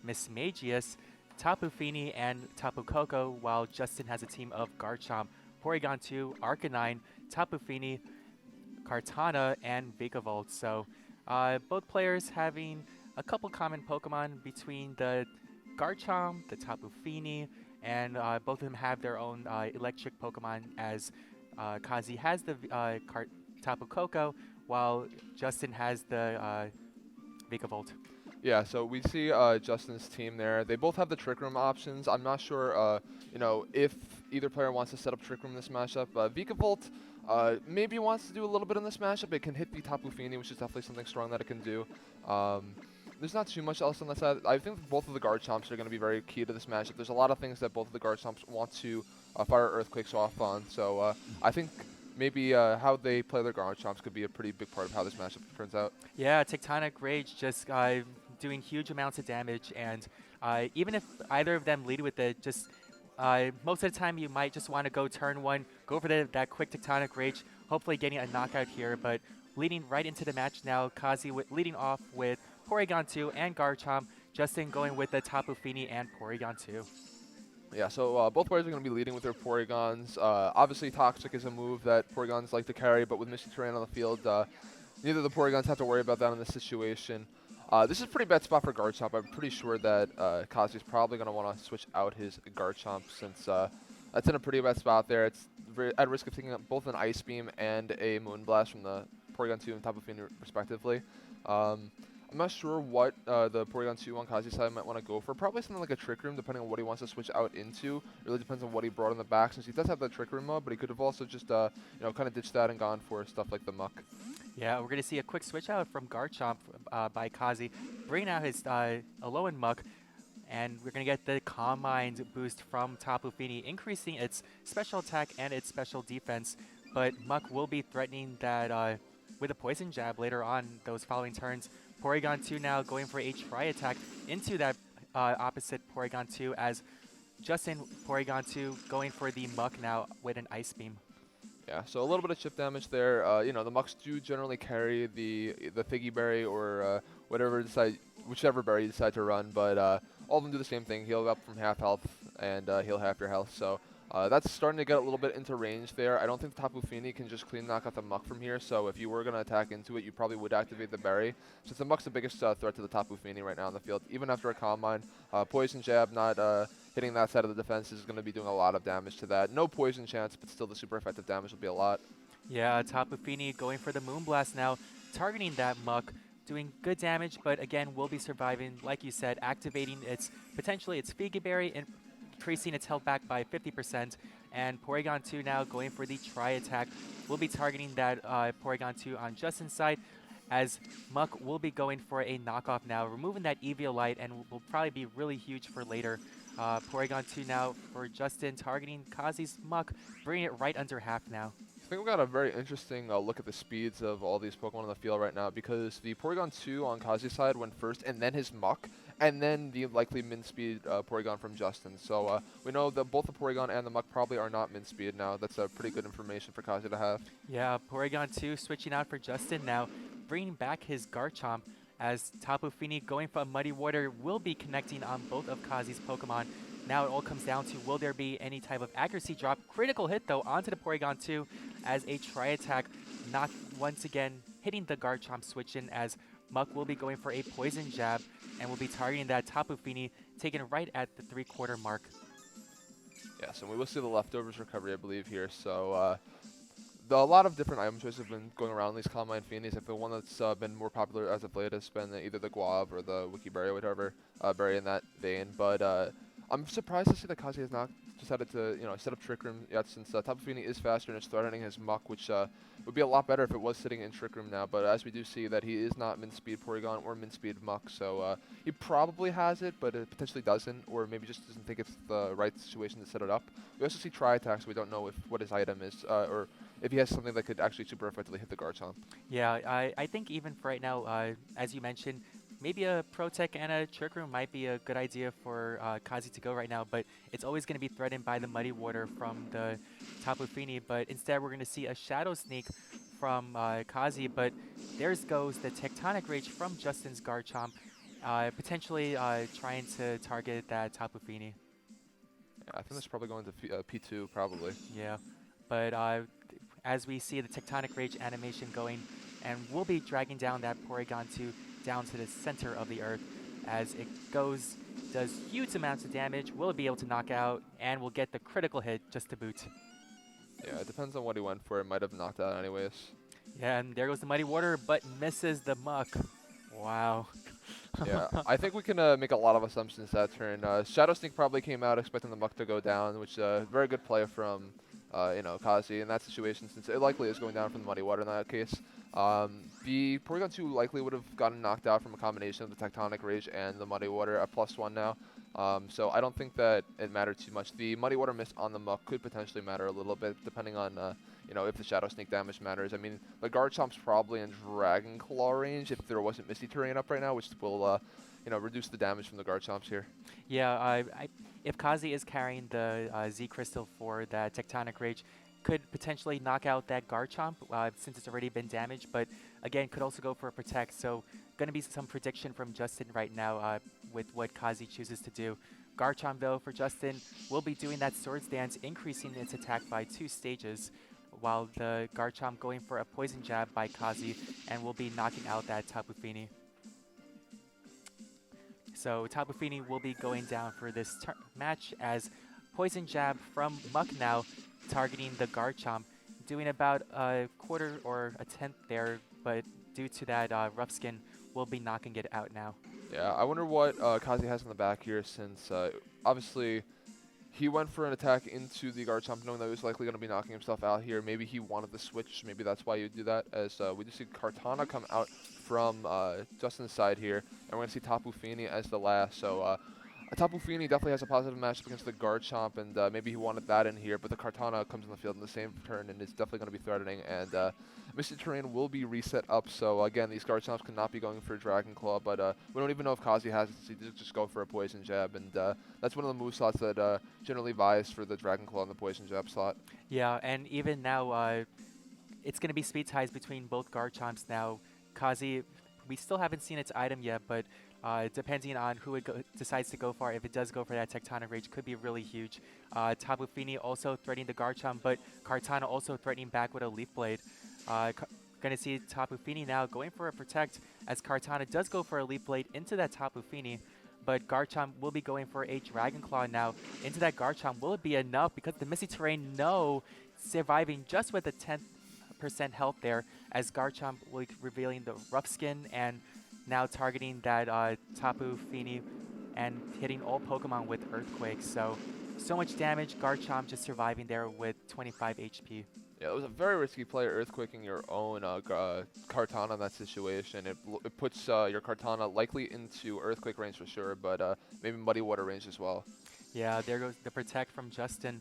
Mismagius, Tapu Fini, and Tapu Koko, while Justin has a team of Garchomp, Porygon 2, Arcanine, Tapu Fini, Kartana, and Vikavolt. So both players having a couple common Pokemon between the Garchomp, the Tapu Fini, and both of them have their own electric Pokemon as Kazi has the Tapu Koko, while Justin has the Vikavolt. Yeah, so we see Justin's team there. They both have the Trick Room options. I'm not sure, if either player wants to set up Trick Room in this matchup. Vikavolt maybe wants to do a little bit in this matchup. It can hit the Tapu Fini, which is definitely something strong that it can do. There's not too much else on that side. I think both of the Guard Chomps are going to be very key to this matchup. There's a lot of things that both of the Guard Chomps want to fire Earthquakes off on. So I think maybe how they play their Guard Chomps could be a pretty big part of how this matchup turns out. Yeah, Tectonic Rage just doing huge amounts of damage, and even if either of them lead with it, just most of the time you might just want to go turn one, go for that quick Tectonic Rage, hopefully getting a knockout here. But leading right into the match now, Kazi leading off with Porygon 2 and Garchomp, Justin going with the Tapu Fini and Porygon 2. Yeah, so both players are going to be leading with their Porygons. Obviously, Toxic is a move that Porygons like to carry, but with Misty Terrain on the field, neither of the Porygons have to worry about that in this situation. This is a pretty bad spot for Garchomp. I'm pretty sure that Kazi's probably going to want to switch out his Garchomp since that's in a pretty bad spot there. It's at risk of taking up both an Ice Beam and a Moonblast from the Porygon 2 and Tapu Fini respectively. I'm not sure what the Porygon 2 on Kazi's side might want to go for. Probably something like a Trick Room, depending on what he wants to switch out into. It really depends on what he brought in the back, since he does have that Trick Room mode, but he could have also just, kind of ditched that and gone for stuff like the Muck. Yeah, we're going to see a quick switch out from Garchomp by Kazi, bringing out his Alolan Muck, and we're going to get the Calm Mind boost from Tapu Fini, increasing its special attack and its special defense, but Muck will be threatening that with a Poison Jab later on those following turns. Porygon 2 now going for a Tri-Attack into that opposite Porygon 2 as Justin Porygon 2 going for the Muck now with an Ice Beam. Yeah, so a little bit of chip damage there. The Mucks do generally carry the Figgy Berry or whichever berry you decide to run, but all of them do the same thing. Heal up from half health and heal half your health. So that's starting to get a little bit into range there. I don't think Tapu Fini can just clean knock out the Muck from here, so if you were going to attack into it, you probably would activate the berry, since the Muck's the biggest threat to the Tapu Fini right now on the field, even after a Calm Mind. Poison Jab not hitting that side of the defense is going to be doing a lot of damage to that. No poison chance, but still the super effective damage will be a lot. Yeah, Tapu Fini going for the Moonblast now, targeting that Muck, doing good damage, but again, will be surviving, like you said, activating potentially its Figgy Berry and increasing its health back by 50%. And Porygon 2 now going for the Tri-Attack. We'll be targeting that Porygon 2 on Justin's side, as Muck will be going for a knockoff now, removing that Eviolite, and will probably be really huge for later. Porygon 2 now for Justin, targeting Kazi's Muck, bringing it right under half now. I think we've got a very interesting look at the speeds of all these Pokemon on the field right now, because the Porygon 2 on Kazi's side went first, and then his Muck, and then the likely min speed Porygon from Justin. So we know that both the Porygon and the Muck probably are not min speed now. That's pretty good information for Kazi to have. Yeah, Porygon 2 switching out for Justin now, bringing back his Garchomp, as Tapu Fini going for a Muddy Water will be connecting on both of Kazi's Pokemon. Now it all comes down to, will there be any type of accuracy drop? Critical hit, though, onto the Porygon 2 as a Tri-Attack, not once again hitting the Garchomp switch in, as Muck will be going for a Poison Jab and will be targeting that Tapu Fini, taken right at the 3/4 mark. Yeah, so we will see the leftovers recovery, I believe, here. So a lot of different item choices have been going around these Calm Mind Finis. I think the one that's been more popular as of late has been either the Guave or the Wiki Berry or whatever berry in that vein. But I'm surprised to see that Kazi has not decided to set up Trick Room yet, since Tapu Fini is faster and it's threatening his Muck, which would be a lot better if it was sitting in Trick Room now. But as we do see that he is not min speed Porygon or min speed Muck, so he probably has it, but it potentially doesn't, or maybe just doesn't think it's the right situation to set it up. We also see Tri-Attack, so we don't know what his item is, or if he has something that could actually super effectively hit the Garchomp. Yeah, I think even for right now, as you mentioned, maybe a Protec and a Trick Room might be a good idea for Kazi to go right now, but it's always going to be threatened by the Muddy Water from the Tapu Fini. But instead, we're going to see a Shadow Sneak from Kazi, but there goes the Tectonic Rage from Justin's Garchomp, Potentially trying to target that Tapu Fini. Yeah, I think that's probably going to P2, probably. Yeah, but as we see the Tectonic Rage animation going, and we'll be dragging down that Porygon 2 down to the center of the Earth as it goes, does huge amounts of damage, will be able to knock out, and will get the critical hit just to boot. Yeah, it depends on what he went for. It might have knocked out anyways. Yeah, and there goes the Muddy Water, but misses the Muck. Wow. Yeah, I think we can make a lot of assumptions that turn. Shadow Sneak probably came out expecting the Muck to go down, which very good play from Kazi in that situation, since it likely is going down from the Muddy Water in that case. The Porygon 2 likely would have gotten knocked out from a combination of the Tectonic Rage and the Muddy Water at +1 now. So I don't think that it mattered too much. The Muddy Water miss on the Muck could potentially matter a little bit, depending on if the Shadow Sneak damage matters. I mean, the Garchomp's probably in Dragon Claw range if there wasn't Misty Terrain up right now, which will reduce the damage from the Garchomps here. Yeah, if Kazi is carrying the Z Crystal for that Tectonic Rage, could potentially knock out that Garchomp since it's already been damaged, but again, could also go for a Protect. So, going to be some prediction from Justin right now with what Kazi chooses to do. Garchomp, though, for Justin, will be doing that Swords Dance, increasing its attack by 2 stages, while the Garchomp going for a Poison Jab by Kazi, and will be knocking out that Tapu Fini. So Tapu Fini will be going down for this match as Poison Jab from Muck now, targeting the Garchomp, doing about a quarter or a tenth there, but due to that rough skin, will be knocking it out now. Yeah, I wonder what Kazi has in the back here, since obviously he went for an attack into the Garchomp, knowing that he was likely going to be knocking himself out here. Maybe he wanted the switch. Maybe that's why you do that. As we just see Kartana come out from Justin's side here, and we're going to see Tapu Fini as the last. So Tapu Fini definitely has a positive matchup against the Garchomp, and maybe he wanted that in here. But the Kartana comes in the field in the same turn, and is definitely going to be threatening. And Misty Terrain will be reset up. So again, these Garchomps cannot be going for a Dragon Claw, but we don't even know if Kazi has it. So he did just go for a Poison Jab, and that's one of the move slots that generally buys for the Dragon Claw and the Poison Jab slot. Yeah, and even now, it's going to be speed ties between both Garchomps now. Kazi, we still haven't seen its item yet, but depending on who it decides to go for, if it does go for that Tectonic Rage, could be really huge. Tapu Fini also threatening the Garchomp, but Kartana also threatening back with a Leaf Blade. Going to see Tapu Fini now going for a Protect, as Kartana does go for a Leaf Blade into that Tapu Fini, but Garchomp will be going for a Dragon Claw now into that Garchomp. Will it be enough? Because the Misty Terrain, no, surviving just with a 10% health there, as Garchomp will be revealing the Rough Skin and now targeting that Tapu Fini and hitting all Pokemon with Earthquake. So much damage. Garchomp just surviving there with 25 HP. Yeah, it was a very risky play, Earthquaking your own Kartana in that situation. It puts your Kartana likely into Earthquake range for sure, but maybe Muddy Water range as well. Yeah, there goes the Protect from Justin,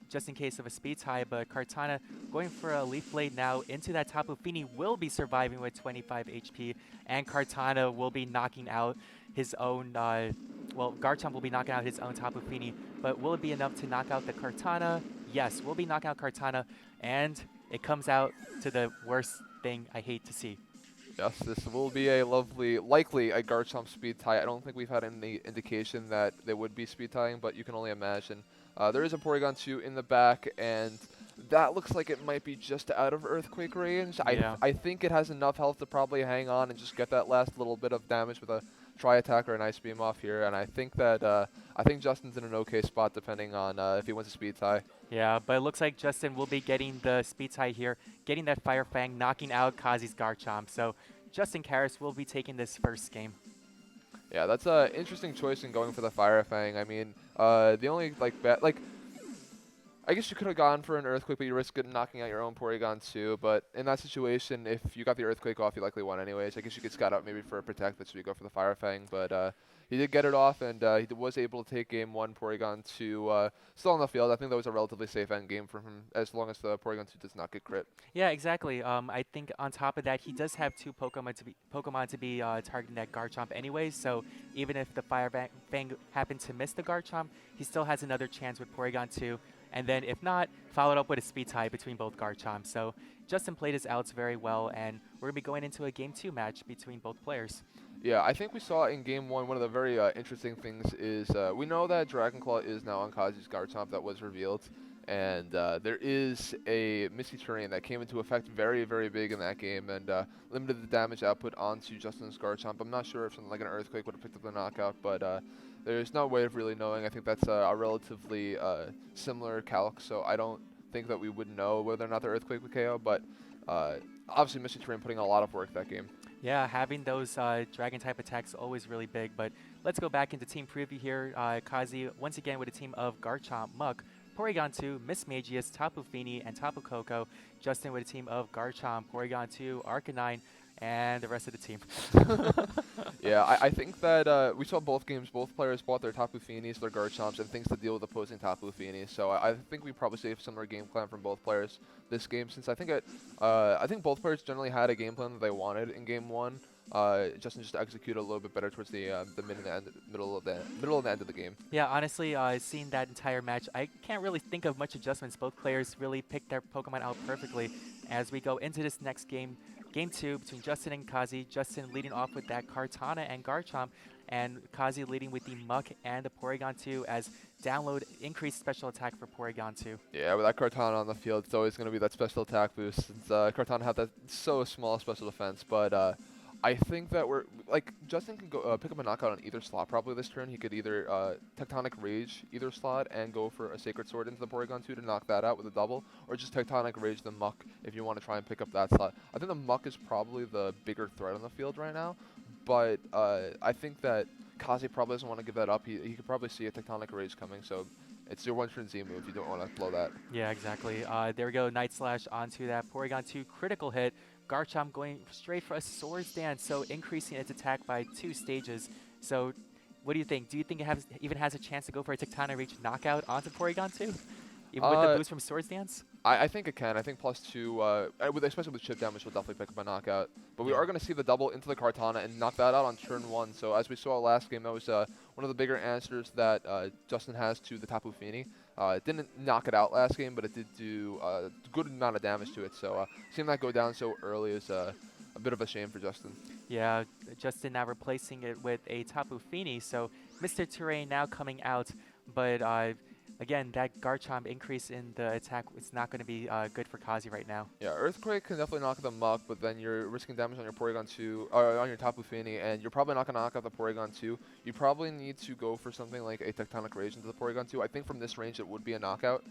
just in case of a speed tie, but Kartana going for a Leaf Blade now into that Tapu Fini, will be surviving with 25 HP, and Kartana will be knocking out his own, well, Garchomp will be knocking out his own Tapu Fini, but will it be enough to knock out the Kartana? Yes, will be knocking out Kartana, and it comes out to the worst thing I hate to see. Yes, this will be a likely a Garchomp speed tie. I don't think we've had any indication that they would be speed tying, but you can only imagine. There is a Porygon 2 in the back, and that looks like it might be just out of Earthquake range. Yeah. I think it has enough health to probably hang on and just get that last little bit of damage with a Tri-Attack or an Ice Beam off here, and I think that Justin's in an okay spot depending on if he wins a speed tie. Yeah, but it looks like Justin will be getting the speed tie here, getting that Fire Fang, knocking out Kazi's Garchomp. So Justin Karras will be taking this first game. Yeah, that's an interesting choice in going for the Fire Fang. I mean, the only I guess you could have gone for an Earthquake, but you risk knocking out your own Porygon too. But in that situation, if you got the Earthquake off, you likely won anyways. I guess you could scout out maybe for a Protect, so you go for the Fire Fang. But he did get it off, and he was able to take game 1 Porygon 2 still on the field. I think that was a relatively safe end game for him, as long as the Porygon 2 does not get crit. Yeah, exactly. I think on top of that, he does have 2 Pokemon to be targeting that Garchomp anyways. So even if the Fire Fang happened to miss the Garchomp, he still has another chance with Porygon 2. And then if not, followed up with a speed tie between both Garchomps. So Justin played his outs very well, and we're going to be going into a Game 2 match between both players. Yeah, I think we saw in game one of the very interesting things is we know that Dragon Claw is now on Kazi's Garchomp that was revealed, and there is a Misty Terrain that came into effect very, very big in that game and limited the damage output onto Justin's Garchomp. I'm not sure if something like an Earthquake would have picked up the knockout, but there's no way of really knowing. I think that's a relatively similar calc, so I don't think that we would know whether or not the Earthquake would KO, but obviously Misty Terrain putting a lot of work that game. Yeah, having those dragon type attacks always really big. But let's go back into team preview here. Kazi once again with a team of Garchomp, Muck, Porygon 2, Miss Magius, Tapu Fini, and Tapu Koko. Justin with a team of Garchomp, Porygon 2, Arcanine, and the rest of the team. Yeah, I think that we saw both games. Both players bought their Tapu Finis, their Garchomps, and things to deal with opposing Tapu Finis. So I think we probably see a similar game plan from both players this game. Since I think both players generally had a game plan that they wanted in game one. Justin just executed a little bit better towards the mid and the end, middle of the end of the game. Yeah, honestly, seeing that entire match, I can't really think of much adjustments. Both players really picked their Pokemon out perfectly. As we go into this next game, Game 2 between Justin and Kazi. Justin leading off with that Kartana and Garchomp, and Kazi leading with the Muck and the Porygon 2 as download increased special attack for Porygon 2. Yeah, with that Kartana on the field, it's always going to be that special attack boost. Since Kartana have that so small special defense, but I think that Justin can go pick up a knockout on either slot probably this turn. He could either Tectonic Rage either slot and go for a Sacred Sword into the Porygon 2 to knock that out with a double, or just Tectonic Rage the Muck if you want to try and pick up that slot. I think the Muck is probably the bigger threat on the field right now, but I think that Kazi probably doesn't want to give that up. He could probably see a Tectonic Rage coming, so it's your one-turn Z move. You don't want to blow that. Yeah, exactly. There we go. Night Slash onto that Porygon 2 critical hit. Garchomp going straight for a Swords Dance, so increasing its attack by 2 stages. So what do you think? Do you think it even has a chance to go for a Tectonic Reach knockout onto Porygon 2? Even with the boost from Swords Dance? I think it can. I think +2, especially with chip damage, will definitely pick up a knockout. But we are going to see the double into the Kartana and knock that out on turn 1. So as we saw last game, that was one of the bigger answers that Justin has to the Tapu Fini. It didn't knock it out last game, but it did do a good amount of damage to it. So seeing that go down so early is a bit of a shame for Justin. Yeah, Justin now replacing it with a Tapu Fini. So Mr. Terrain now coming out, but again, that Garchomp increase in the attack is not going to be good for Kazi right now. Yeah, Earthquake can definitely knock them up, but then you're risking damage on your Porygon 2, or on your Tapu Fini, and you're probably not going to knock out the Porygon 2. You probably need to go for something like a Tectonic Rage into the Porygon 2. I think from this range it would be a knockout.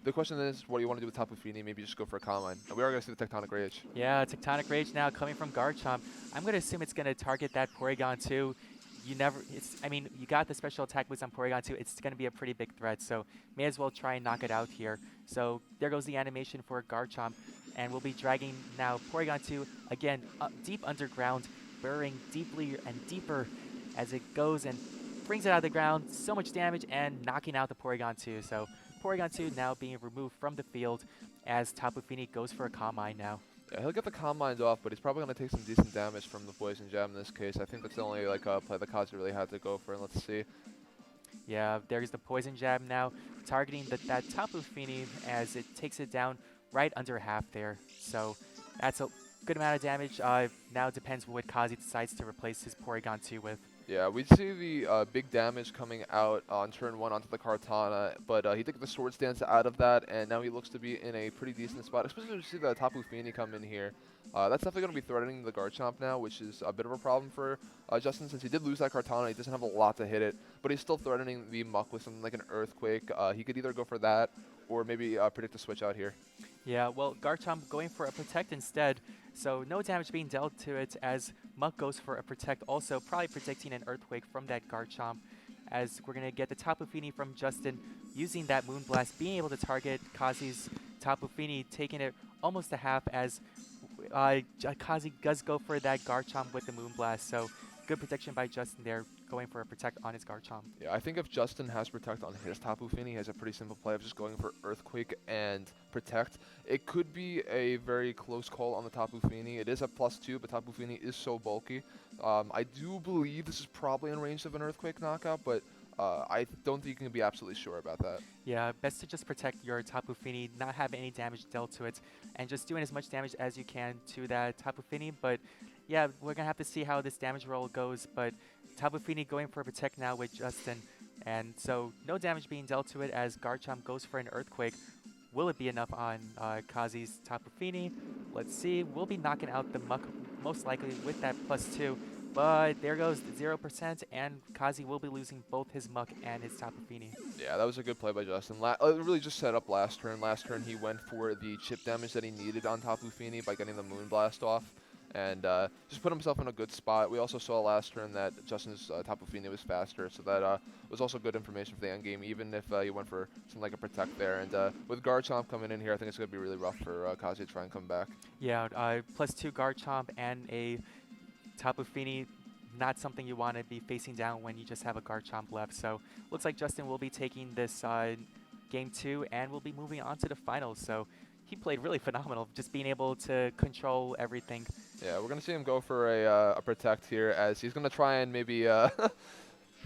The question is, what do you want to do with Tapu Fini? Maybe just go for a Calm Mind. And we are going to see the Tectonic Rage. Yeah, Tectonic Rage now coming from Garchomp. I'm going to assume it's going to target that Porygon 2. You got the special attack boost on Porygon 2. It's going to be a pretty big threat, so may as well try and knock it out here. So there goes the animation for Garchomp, and we'll be dragging now Porygon 2 again deep underground, burrowing deeply and deeper as it goes and brings it out of the ground. So much damage and knocking out the Porygon 2. So Porygon 2 now being removed from the field as Tapu Fini goes for a Calm Mind now. Yeah, he'll get the Calm Mind off, but he's probably going to take some decent damage from the Poison Jab in this case. I think that's the only play that Kazi really had to go for, and let's see. Yeah, there's the Poison Jab now, targeting that Tapu Fini as it takes it down right under half there. So that's a good amount of damage. Now it depends what Kazi decides to replace his Porygon 2 with. Yeah, we see the big damage coming out on turn 1 onto the Kartana, but he took the Sword Stance out of that, and now he looks to be in a pretty decent spot, especially when you see the Tapu Fini come in here. That's definitely going to be threatening the Garchomp now, which is a bit of a problem for Justin, since he did lose that Kartana. He doesn't have a lot to hit it, but he's still threatening the Muck with something like an Earthquake. He could either go for that or maybe predict a switch out here. Yeah, well, Garchomp going for a Protect instead, so no damage being dealt to it as Muck goes for a Protect, also probably predicting an Earthquake from that Garchomp, as we're going to get the Tapu Fini from Justin using that Moonblast, being able to target Kazi's Tapu Fini, taking it almost a half as Kazi does go for that Garchomp with the Moonblast, so good protection by Justin there, going for a Protect on his Garchomp. Yeah, I think if Justin has Protect on his Tapu Fini, he has a pretty simple play of just going for Earthquake and Protect. It could be a very close call on the Tapu Fini. It is a +2, but Tapu Fini is so bulky. I do believe this is probably in range of an Earthquake knockout, but I don't think you can be absolutely sure about that. Yeah, best to just protect your Tapu Fini, not have any damage dealt to it, and just doing as much damage as you can to that Tapu Fini, but yeah, we're gonna have to see how this damage roll goes, but Tapu Fini going for a protect now with Justin, and so no damage being dealt to it as Garchomp goes for an Earthquake. Will it be enough on Kazi's Tapu Fini? Let's see. We'll be knocking out the Muck most likely with that +2, but there goes the 0%, and Kazi will be losing both his Muck and his Tapu Fini. Yeah, that was a good play by Justin. Really just set up last turn. Last turn he went for the chip damage that he needed on Tapu Fini by getting the Moonblast off, and just put himself in a good spot. We also saw last turn that Justin's Tapu Fini was faster, so that was also good information for the end game, even if he went for something like a Protect there. And with Garchomp coming in here, I think it's going to be really rough for Kazi to try and come back. Yeah, +2 Garchomp and a Tapu Fini, not something you want to be facing down when you just have a Garchomp left. So looks like Justin will be taking this game 2 and will be moving on to the finals. So he played really phenomenal, just being able to control everything. Yeah, we're going to see him go for a Protect here, as he's going to try and maybe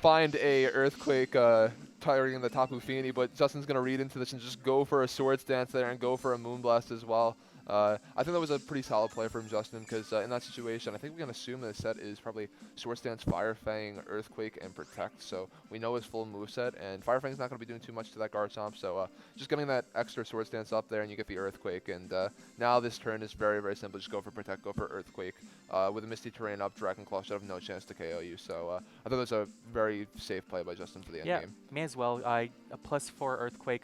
find a Earthquake targeting the Tapu Fini, but Justin's going to read into this and just go for a Swords Dance there and go for a Moonblast as well. I think that was a pretty solid play from Justin, because in that situation, I think we can assume the set is probably Swords Dance, Fire Fang, Earthquake, and Protect. So we know his full moveset, and Fire Fang's not going to be doing too much to that Garchomp. So just getting that extra Swords Dance up there, and you get the Earthquake. And now this turn is very, very simple. Just go for Protect, go for Earthquake. With a Misty Terrain up, Dragon Claw should have no chance to KO you. So I thought it was a very safe play by Justin for the end game. May as well. A +4 Earthquake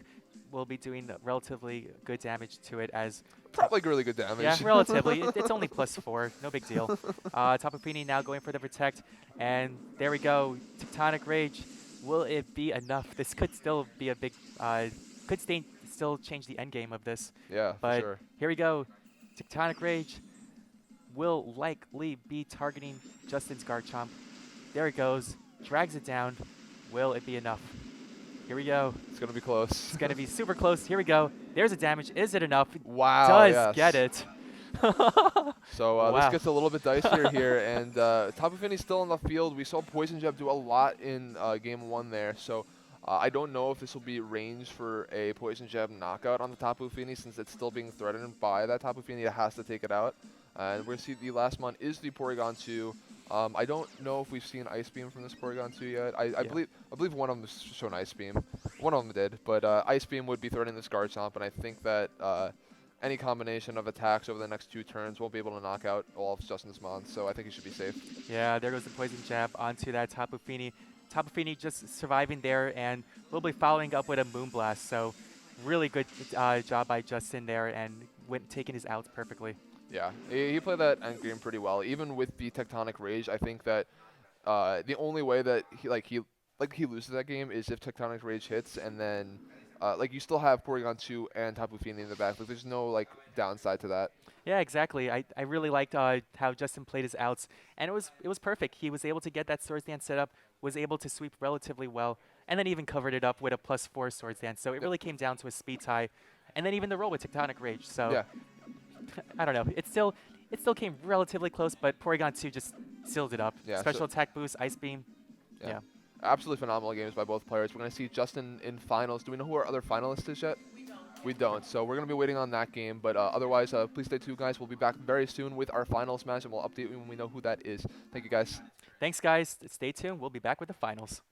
will be doing relatively good damage to it as... Probably really good damage. Yeah, relatively. It's only +4. No big deal. Tapu Fini now going for the Protect. And there we go. Tectonic Rage. Will it be enough? This could still be a big... still change the end game of this. Yeah, but for sure. Here we go. Tectonic Rage will likely be targeting Justin's Garchomp. There it goes. Drags it down. Will it be enough? Here we go. It's going to be close. It's going to be super close. Here we go. There's a damage. Is it enough? Wow. Does get it. So Wow. this gets a little bit dicier here, and Tapu Fini's still on the field. We saw Poison Jab do a lot in game 1 there, so I don't know if this will be range for a Poison Jab knockout on the Tapu Fini, since it's still being threatened by that Tapu Fini that has to take it out. And we're going to see the last mon is the Porygon 2. I don't know if we've seen Ice Beam from this Porygon 2 yet. I believe one of them has shown Ice Beam. One of them did, but Ice Beam would be threatening this Garchomp, and I think that any combination of attacks over the next 2 turns won't be able to knock out all of Justin's Mons, so I think he should be safe. Yeah, there goes the Poison Jab onto that Tapu Fini. Tapu Fini just surviving there, and we'll be following up with a Moonblast, so really good job by Justin there, and taking his outs perfectly. Yeah, he played that end game pretty well. Even with the Tectonic Rage, I think that the only way that he loses that game is if Tectonic Rage hits, and then you still have Porygon 2 and Tapu Fini in the back. Like, there's no downside to that. Yeah, exactly. I really liked how Justin played his outs, and it was perfect. He was able to get that Swords Dance set up, was able to sweep relatively well, and then even covered it up with a +4 Swords Dance. So it really came down to a speed tie, and then even the roll with Tectonic Rage. So yeah. I don't know. It still came relatively close, but Porygon 2 just sealed it up. Yeah, Special attack boost, Ice Beam. Yeah. Absolutely phenomenal games by both players. We're going to see Justin in finals. Do we know who our other finalist is yet? We don't. So we're going to be waiting on that game. But otherwise, please stay tuned, guys. We'll be back very soon with our finals match, and we'll update you when we know who that is. Thank you, guys. Thanks, guys. Stay tuned. We'll be back with the finals.